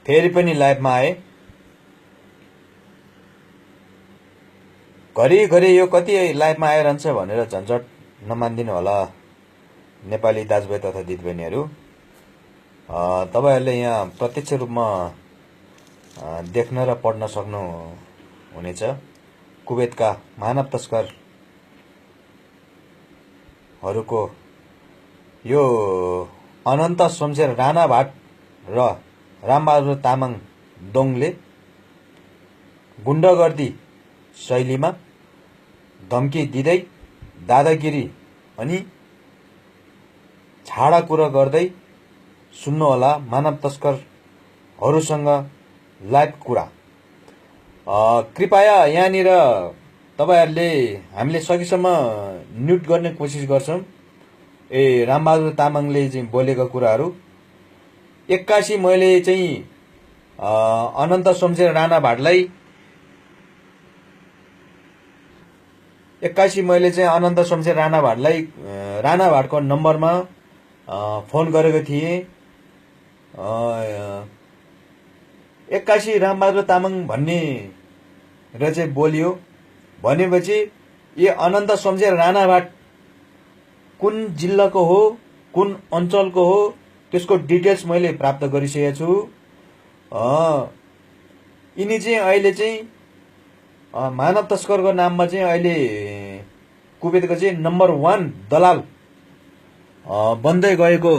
फेरि पनि लाइभमा आए। घरिघरि यो कति लाइभमा आइरहन्छ भनेर झन्झट नमानिदिनु होला नेपाली दाजुभाइ तथा दिदीबहिनीहरू। तपाईहरूले यहाँ प्रत्यक्ष रूपमा देख्न र पढ्न सक्नु हुनेछ। कुवेतका मानव तस्करहरूको यो अनन्त शमशेर राणा भाट र रामबहादुर तामाङ दोङले गुण्डागर्दी शैलीमा धम्की दिँदै दादागिरी अनि छाडा कुरा गर्दै सुन्नुहोला मानव तस्करहरूसँग लाइभ कुरा। कृपया यहाँनिर तपाईहरूले हामीले सकेसम्म म्युट गर्ने कोसिस गर्छौं। रामबहादुर तामाङले चाहिँ बोलेको कुराहरू 81 मैले चाहिँ अनन्त शमशेर राणा भाटलाई 81 मैले चाहिँ अनन्त शमशेर राणा भाटको नम्बरमा फोन गरेको थिएँ। 81 रामबहादुर तामाङ भन्ने र चाहिँ बोलियो भनेपछि यो अनन्त शमशेर राणा भाट कुन जिल्लाको हो, कुन अञ्चलको हो, त्यसको डिटेल्स मैले प्राप्त गरिसकेको छु। यिनी चाहिँ अहिले चाहिँ मानव तस्करको नाममा चाहिँ अहिले कुवेतको चाहिँ नम्बर 1 दलाल बन्दै गएको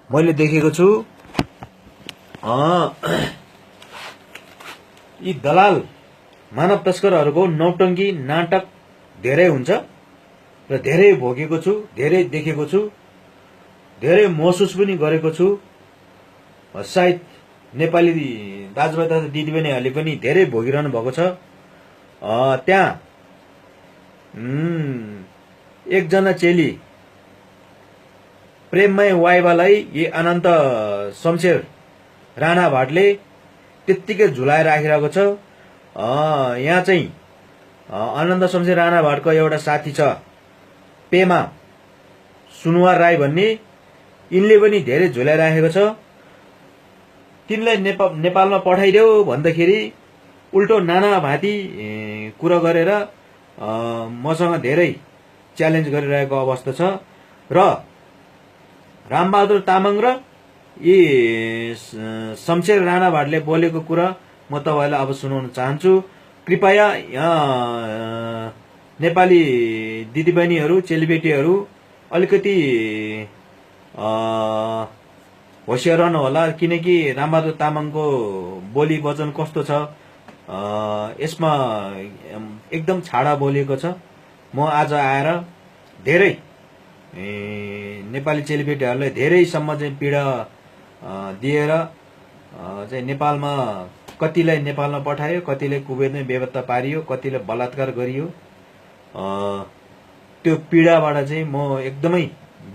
मैले देखेको छु। यी दलाल मानव तस्करहरूको नौटङ्की नाटक धेरै हुन्छ र धेरै भोगेको छु, धेरै देखेको छु, धेरै महसुस पनि गरेको छु। सायद नेपाली दाजुभाइ तथा दिदीबहिनीहरूले पनि धेरै भोगिरहनु भएको छ। त्यहाँ एकजना चेली प्रेममय वाइवालाई यी अनन्त शमशेर राणा भाटले त्यत्तिकै झुलाएर राखिरहेको छ। यहाँ चाहिँ अनन्त शमशेर राणा भाटको एउटा साथी छ पेमा सुनुवार राई भन्ने, यिनले पनि धेरै झुलाइराखेको छ। तिनलाई नेपालमा पठाइदेऊ भन्दाखेरि उल्टो नाना भाँती कुरा गरेर मसँग धेरै च्यालेन्ज गरिरहेको अवस्था छ। र रामबहादुर तामाङ र यी शमशेर राणा भाटले बोलेको कुरा म तपाईलाई अब सुनाउन चाहन्छु। कृपया नेपाली दिदीबहिनीहरू, चेलीबेटीहरू अलिकति होशियार रहनु होला, किनकि रामबहादुर तामाङको बोली वचन कस्तो छ, यसमा एकदम छाडा बोलिएको छ। म आज आएर धेरै नेपाली चेलीबेटीहरूलाई धेरैसम्म चाहिँ पीडा दिएर चाहिँ नेपालमा कतिलाई नेपालमा पठायो, कतिलाई कुवेतमै बेपत्ता पारियो, कतिलाई बलात्कार गरियो। त्यो पीडाबाट चाहिँ म एकदमै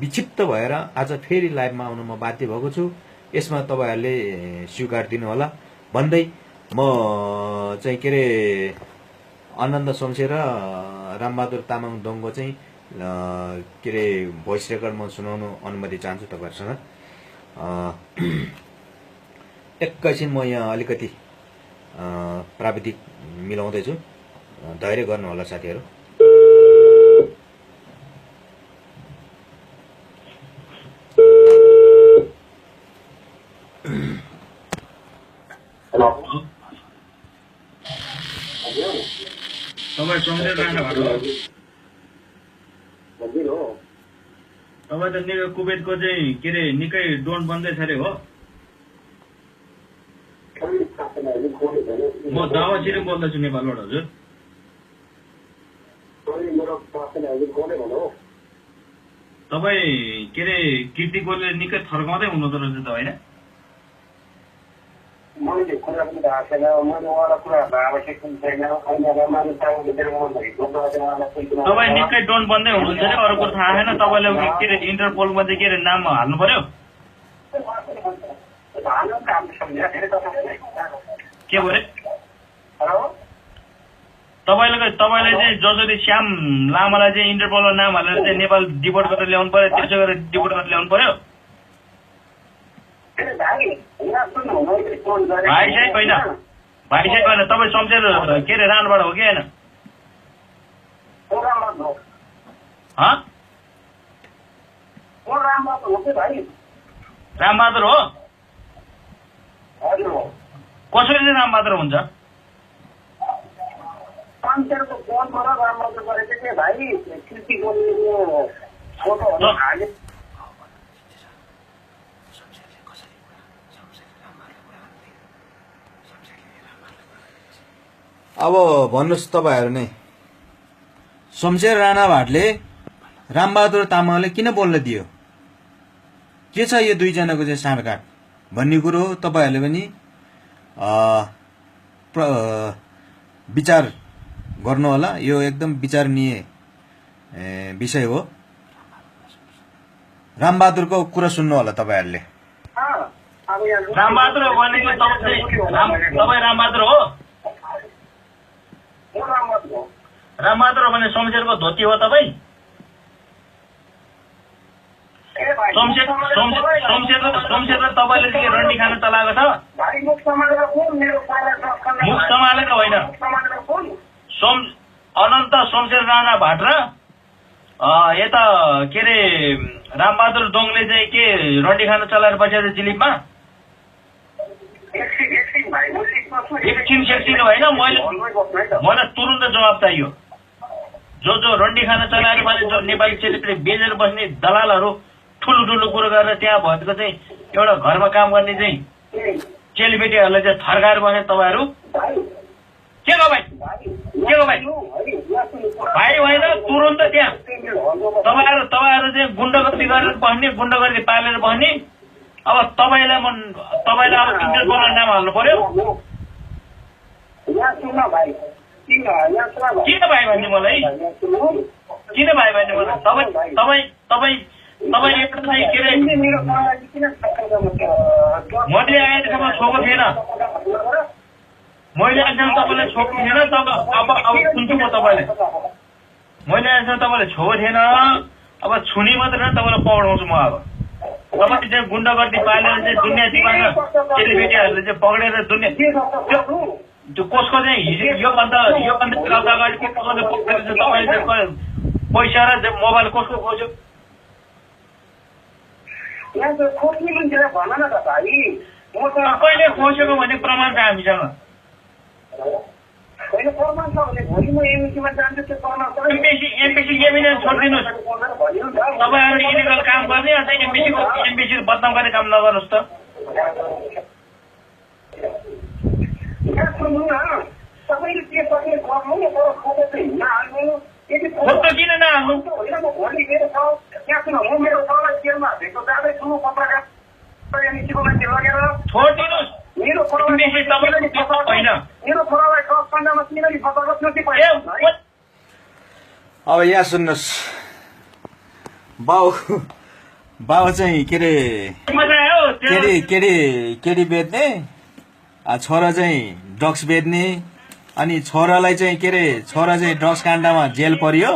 विक्षिप्त भएर आज फेरि लाइभमा आउन म बाध्य भएको छु। यसमा तपाईहरूले स्वीकार दिनु होला भन्दै म चाहिँ के अरे अनन्त शमशेर र रामबहादुर तामाङ दोङको चाहिँ के अरे भोइस रेकर्ड म सुनाउनु अनुमति चाहन्छु तपाईहरुसँग। एकैछिन म यहाँ अलिकति प्राविधिक मिलाउँदैछु, धैर्य गर्नु होला साथीहरु। तपाईँ शमशेर राणा भाट हो? तपाईँ त निकै कुवेतको चाहिँ के अरे निकै डोन बन्दैछ अरे हो? म दावा छिरिङ बोल्दैछु नेपालबाट हजुर। तपाईँ के अरे कीर्ति गोले निकै थर्काउँदै हुनुहुँदो रहेछ त होइन? तपाईँ निकै डोन बन्दै हुनुहुन्छ अरे, अरूको थाहा छैन तपाईँले के अरे इन्टरपोलमा चाहिँ के अरे नाम हाल्नु पर्यो के भयो? तपाईँलाई चाहिँ जसरी श्याम लामालाई चाहिँ इन्टरपोलमा नाम हालेर चाहिँ नेपाल डिपोर्ट गरेर ल्याउनु पर्यो, त्यसै गरेर डिपोर्ट गरेर ल्याउनु पर्यो। भाइ चाहिँ होइन तपाईँ शमशेर के अरे रानबाट हो कि होइन रामबहादुर हो कसरी चाहिँ रामबहादुर हुन्छ अब भन्नुहोस् तपाईँहरू नै शमशेर राणा भाटले रामबहादुर तामाङले किन बोल्न दियो के छ यो दुईजनाको चाहिँ साँडगाँठ भन्ने कुरो तपाईँहरूले पनि विचार गर्नुहोला यो एकदम विचारणीय विषय हो रामबहादुरको कुरा सुन्नु होला तपाईँहरूले रामबहादुर भनेको तपाईँ रामबहादुर हो रामबहादुर भने शमशेरको धोती हो तपाईँ शमशेर तपाईँले के रन्डी खान चलाएको छ मुख सम्हालेको होइन अनन्त शमशेर राणा भाट र यता के अरे रामबहादुर दोङले चाहिँ के रन्डी खान चलाएर बसेको छ जिलिपमा एकछिन होइन मलाई तुरुन्त जवाब चाहियो जो रन्डी खान चलाएर भने जो नेपाली चेलीले बेचेर बस्ने दलालहरू ठुलो कुरो गरेर त्यहाँ भएको चाहिँ एउटा घरमा काम गर्ने चाहिँ चेलीबेटीहरूलाई चाहिँ थर्काएर बसे तपाईँहरू के हो भाइ भाइ होइन तुरुन्त त्यहाँ तपाईँहरू चाहिँ गुण्डगर्दी गरेर बस्ने गुण्डगर्दी पालेर बस्ने अब तपाईँलाई अब इन्ट्रेस्ट बनाउने नाम हाल्नु पर्यो किन भाइ भन्ने मलाई तपाईँ एउटा चाहिँ के अरे मैले आएसम्म छोएको थिएन तपाईँलाई छोएको थिएन अब सुन्छु म तपाईँलाई मैले आएसम्म तपाईँलाई छोएको थिएन अब छुनी मात्र तपाईँलाई पौडाउँछु म अब तपाईँले चाहिँ गुण्डगर्दी पालेर चाहिँ दुनियाँ दिमागमा चेलीबेटीहरूले चाहिँ पक्रेर दुनियाँ त्यो कसको चाहिँ योभन्दा अगाडि कसले पक्रेर चाहिँ तपाईँले चाहिँ पैसा र मोबाइल कसको खोज्यो कहिले खोजेको भन्ने प्रमाण छ हामीसँग एमपिसी एभिडेन्स छोडिदिनुहोस् तपाईँहरू इलिगल काम गर्ने अन्त एमपिसी बदनाम गर्ने काम नगर्नुहोस् त फोटो किन नहाल्नु अब यहाँ सुन्नुहोस् बाउ चाहिँ के अरे केडी बेच्ने छोरा चाहिँ ड्रग्स बेच्ने अनि छोरालाई चाहिँ के अरे छोरा चाहिँ ड्रग्स काण्डमा जेल पर्यो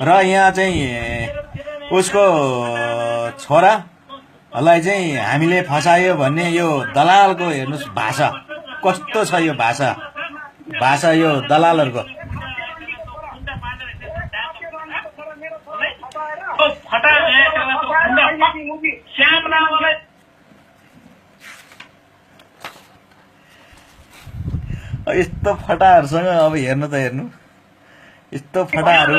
र यहाँ चाहिँ उसको छोरालाई चाहिँ हामीले फसायो भन्ने यो दलालको हेर्नुहोस् भाषा कस्तो छ यो भाषा यो दलालहरूको यस्तो फटाहरूसँग अब हेर्नु त हेर्नु यस्तो फटाहरू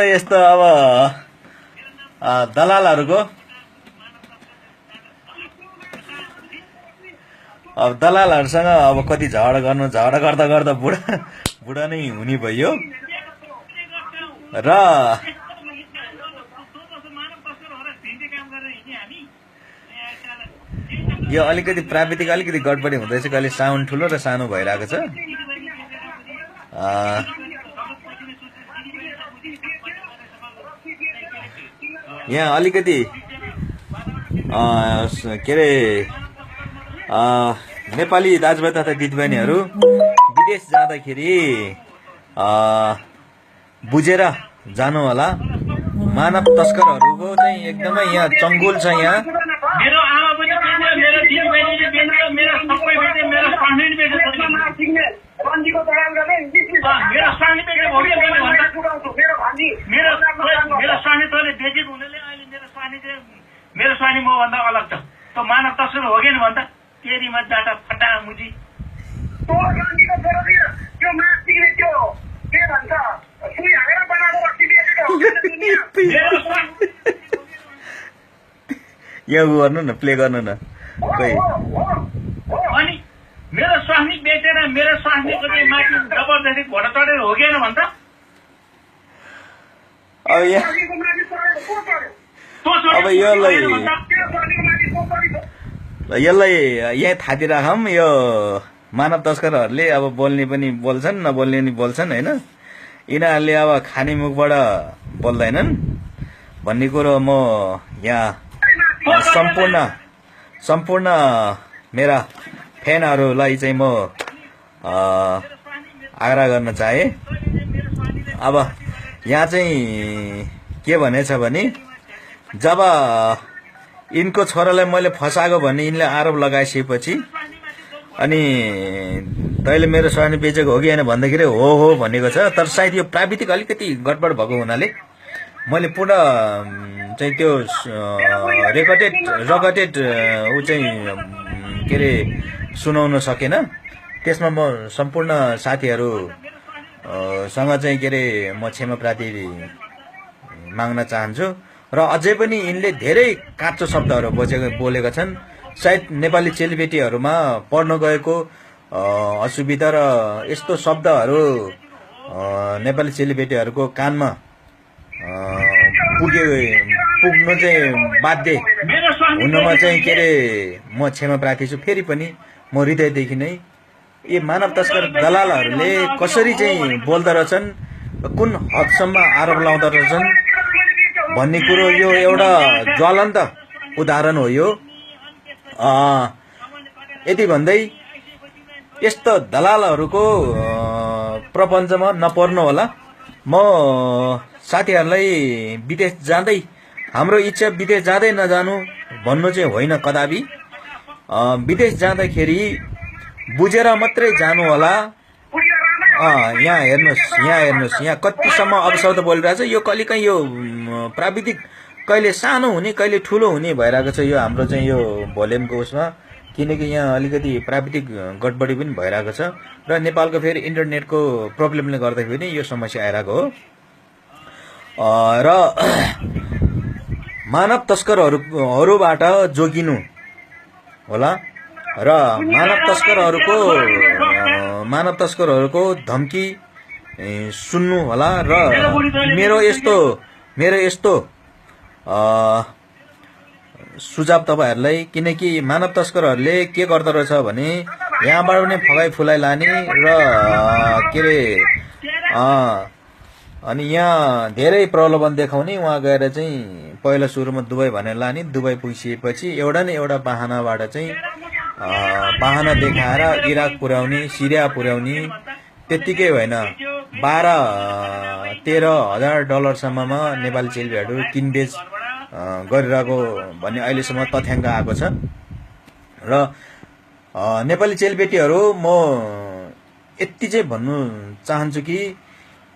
यस्तो अब दलालहरूको अब दलालहरूसँग अब कति झगडा गर्दा गर्दा बुढा नै हुने भयो र यो अलिकति प्राविधिक अलिकति गडबडी हुँदैछ, कहिले साउन्ड ठुलो र सानो भइरहेको छ। यहाँ अलिकति के अरे नेपाली दाजुभाइ तथा दिदीबहिनीहरू विदेश जाँदाखेरि बुझेर जानु होला। मानव तस्करहरूको चाहिँ एकदमै यहाँ चङ्गुल छ। यहाँ मेरो आमा पनि बेच्यो, मेरो दिदीबहिनीले बेच्यो, मेरो सबै बेच्यो, मेरो स्वामी पनि बेच्यो। मेरो स्वामी बेचेको हो कि मैले भन्दा मेरो स्वामी तैँले बेचेको हुनाले अहिले मेरो स्वामी मभन्दा अलग छ। त्यो मानव तस्कर हो कि भन्छ तेरीमा डाटा फटा मुजी यो गर्नु न, प्ले गर्नु न कोही। अनि मेरो स्वामी बेचेर मेरो स्वामीको चाहिँ माथि जबरजस्ती घोडा चढेर हो कि भन्छ। अब यसलाई यहीँ थापिराखौँ। यो मानव तस्करहरूले अब बोल्ने पनि बोल्छन्, नबोल्ने पनि बोल्छन् होइन। यिनीहरूले अब खाने मुखबाट बोल्दैनन् भन्ने कुरो म यहाँ सम्पूर्ण मेरा फ्यानहरूलाई चाहिँ म आग्रह गर्न चाहे। अब यहाँ चाहिँ के भनेछ भने जब यिनको छोरालाई मैले फसाएको भन्ने यिनले आरोप लगाइसकेपछि अनि तैँले मेरो स्वामी बेचेको हो कि होइन भन्दाखेरि हो भनेको छ। तर सायद यो प्राविधिक अलिकति गडबड भएको हुनाले मैले पुरा चाहिँ त्यो रेकर्डेड ऊ चाहिँ के अरे सुनाउन सकेन। त्यसमा म सम्पूर्ण साथीहरूसँग चाहिँ के अरे म क्षमा प्रार्थी माग्न चाहन्छु। र अझै पनि यिनले धेरै काँचो शब्दहरू बोलेका छन्। सायद नेपाली चेलीबेटीहरूमा पढ्न गएको असुविधा र यस्तो शब्दहरू नेपाली चेलीबेटीहरूको कानमा पुग्नु चाहिँ बाध्य हुनमा चाहिँ के अरे म क्षमा प्रार्थी छु। फेरि पनि म हृदयदेखि नै यी मानव तस्कर दलालहरूले कसरी चाहिँ बोल्दो रहेछन्, कुन हदसम्म आरोप लाउँदो रहेछन् भन्ने कुरो यो एउटा ज्वलन्त उदाहरण हो। यो यति भन्दै यस्तो दलालहरूको प्रपञ्चमा नपर्नु होला। म साथीहरूलाई विदेश जाँदै हाम्रो इच्छा विदेश जाँदै नजानु भन्नु चाहिँ होइन कदापि। विदेश जाँदाखेरि बुझेर मात्रै जानु होला। यहाँ हेर्नुहोस् यहाँ कतिसम्म अपशब्द बोलिरहेछ। यो कहिलेकाहीँ यो प्राविधिक कहिले सानो हुने कहिले ठुलो हुने भइरहेको छ यो हाम्रो चाहिँ यो भोल्युमको उसमा, किनकि यहाँ अलिकति प्राविधिक गडबडी पनि भइरहेको छ र नेपालको फेरि इन्टरनेटको प्रब्लमले गर्दाखेरि यो समस्या आइरहेको हो। र मानव तस्करहरूबाट जोगिनु होला र मानव तस्करहरूको धम्की सुन्नु होला। र मेरो यस्तो सुझाव तपाईहरूलाई, किनकि मानव तस्करहरूले के गर्दो रहेछ भने यहाँबाट पनि फगाई फुलाई लाने र के अरे अनि यहाँ धेरै प्रलोभन देखाउने। उहाँ गएर चाहिँ पहिला सुरुमा दुबई भनेर लाने, दुबई पुगिसकेपछि एउटा न एउटा बाहनाबाट चाहिँ बाहना देखाएर इराक पुर्याउने, सिरिया पुर्याउने। त्यत्तिकै होइन, 12-13 हजार डलरसम्ममा नेपाली चेलीबेटीहरू किनबेच गरिरहेको भन्ने अहिलेसम्म तथ्याङ्क आएको छ। र नेपाली चेलीबेटीहरू म यति चाहिँ भन्नु चाहन्छु कि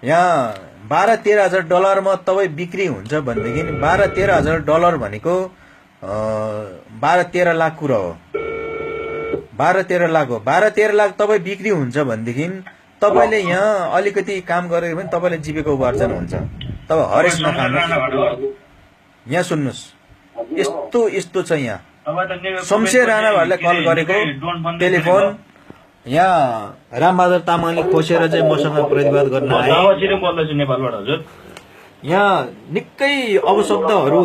यहाँ 12-13 हजार डलरमा तपाईँ बिक्री हुन्छ भनेदेखि 12-13 हजार डलर भनेको 12-13 लाख कुरा हो। 12-13 लाख हो। 12-13 लाख तपाईँ बिक्री हुन्छ भनेदेखि तपाईँले यहाँ अलिकति काम गरेर पनि तपाईँले जीविका उपार्जन हुन्छ। तपाईँ हरेस नखानुहोस्। यहाँ सुन्नुहोस्, यस्तो छ यहाँ तपाईँ त नेकपा शमशेर राणाहरूले कल गरेको टेलिफोन यहाँ रामबहादुर तामाङले खोसेर चाहिँ मसँग प्रतिवाद गर्न आए। दावासित बोल्दैछु नेपालबाट हजुर। यहाँ निकै अपशब्दहरू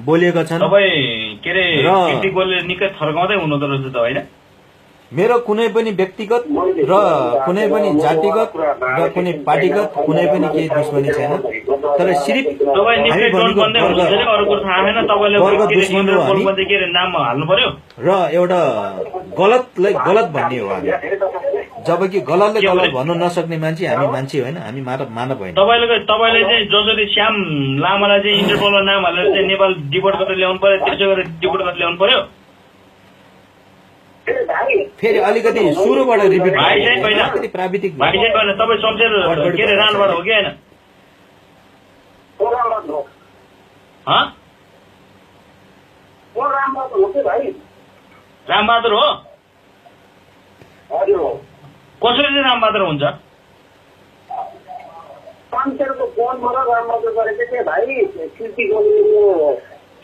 बोलिएका छन्। तपाईँ के अरे र- कृतिकले निकै थर्काउँदै हुनुहुँदो रहेछ त होइन? मेरो कुनै पनि व्यक्तिगत र कुनै पनि जातिगत र कुनै पार्टीगत कुनै पनि केही दुश्मनी छैन, तर सिर्फ तपाईँ हामी निकै डोन भनेको बन्दै हुनुहुन्छ नि, अरू कुरो थाहा छैन। तपाईँले वर्ग के अरे दुश्मन हो इन्टर हामी। पोलमा चाहिँ के अरे नाम हाल्नु पर्यो। र एउटा गलतलाई गलत भन्ने हो हामी, जबकि गलतले गलत भन्नु नसक्ने मान्छे हामी मान्छे होइन, हामी मानव होइन। तपाईँले चाहिँ जसरी श्याम लामालाई चाहिँ इन्टरपोलमा नाम हालेर चाहिँ नेपाल डिपोर्ट गरेर ल्याउनु पर्यो, त्यसो गरेर डिपोर्ट गरेर ल्याउनु पर्यो। फेरि अलिकति सुरुबाट रिपिट भाइ चाहिँ होइन, अलिकति प्राविधिक भाइ चाहिँ होइन, तपाईँ शमशेर के अरे राणाबाट हो कि होइन? हँ? रामबहादुर हो? कसरी चाहिँ रामबहादुर हुन्छ? शमशेरको फोनबाट रामबहादुर गरेको थिएँ भाइ। कृतिको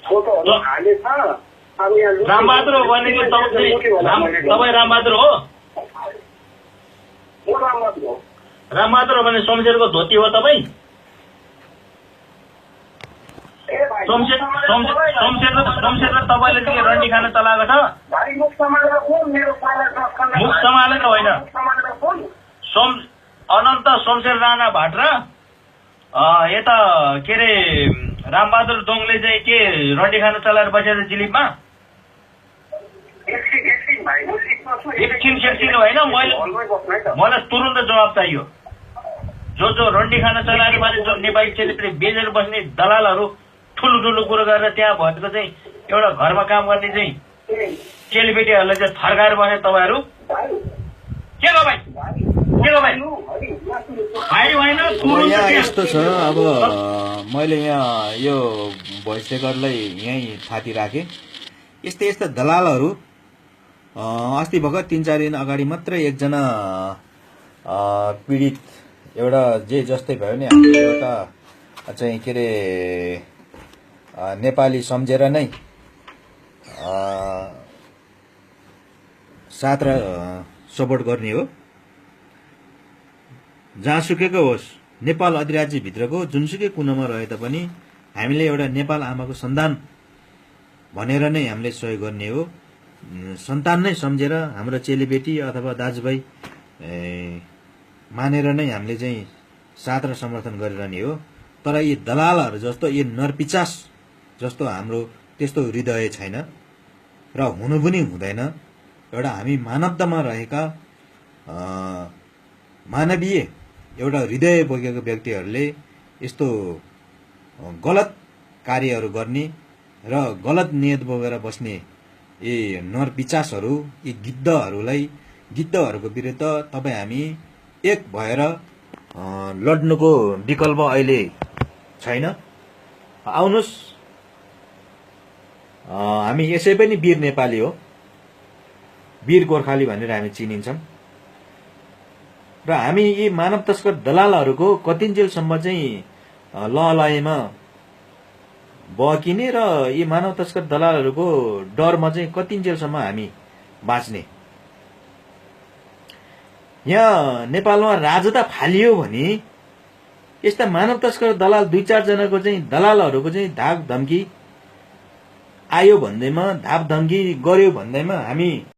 फोटोहरू हालेछ। अब यहाँ रामबहादुर हो भनेको तपाईँ रामबहादुर हो? म रामबहादुर हो। रामबहादुर हो भने शमशेरको धोती हो तपाईँ? ए भाइ शमशेर तपाईँले चाहिँ रन्डी खान चलाएको छ? भाइ मुख समालेर फोन मेरो पाला मुख समालेर होइन, समालेर फोन अनन्त शमशेर राणा भाट र यता के अरे रामबहादुर दोङले चाहिँ के रन्डी खान चलाएर बसेर जिलिपमा एकछिन भाइ म सिक्न छु। एकछिन होइन, मलाई तुरन्त जवाब चाहियो। जो रन्डी खान चलाएर मान्छे नेपाली चेलीपेटी बेचेर बस्ने दलालहरू ठुलो कुरो गरेर त्यहाँ भएको चाहिँ एउटा घरमा काम गर्ने चाहिँ चेलीपेटीहरूलाई चाहिँ थर्काएर बसे तपाईँहरू के हो भाइ? के हो भाइ? भाइ होइन, अब यहाँ यस्तो छ, अब मैले यहाँ यो भोइस रेकर्डलाई यहीँ थाती राखेँ। यस्ता दलालहरू अस्ति भर्खर 3-4 दिन अगाडि मात्र एकजना पीडित एउटा जे जस्तै भयो नि, हामीले एउटा चाहिँ के अरे नेपाली सम्झेर नै साथ र सपोर्ट गर्ने हो। जहाँसुकैको होस्, नेपाल अधिराज्यभित्रको जुनसुकै कुनामा रहे तापनि हामीले एउटा नेपाल आमाको सन्तान भनेर नै हामीले सहयोग गर्ने हो। सन्तान नै सम्झेर हाम्रो चेलीबेटी अथवा दाजुभाइ मानेर नै हामीले चाहिँ साथ र समर्थन गरिरहने हो। तर यी दलालहरू जस्तो, यी नरपिचास जस्तो हाम्रो त्यस्तो हृदय छैन र हुनु पनि हुँदैन। एउटा हामी मानवतामा रहेका मानवीय एउटा हृदय बोकेको व्यक्तिहरूले यस्तो गलत कार्यहरू गर्ने र गलत नियत बोकेर बस्ने यी नरपिचासहरू, यी गिद्धहरूको विरुद्ध तपाईँ हामी एक भएर लड्नुको विकल्प अहिले छैन। आउनुहोस्, हामी यसै पनि वीर नेपाली हो, वीर गोर्खाली भनेर हामी चिनिन्छौँ र हामी यी मानव तस्कर दलालहरूको कतिन्जेलसम्म चाहिँ लहलयमा बकिने र यी मानव तस्कर दलालहरूको डरमा चाहिँ कतिन्जेलसम्म हामी बाँच्ने। यहाँ नेपालमा राजता फालियो भने यस्ता मानव तस्कर दलाल 2-4 जनाको चाहिँ दलालहरूको चाहिँ धाक धम्की आयो भन्दैमा, धाक धम्की गर्यो भन्दैमा हामी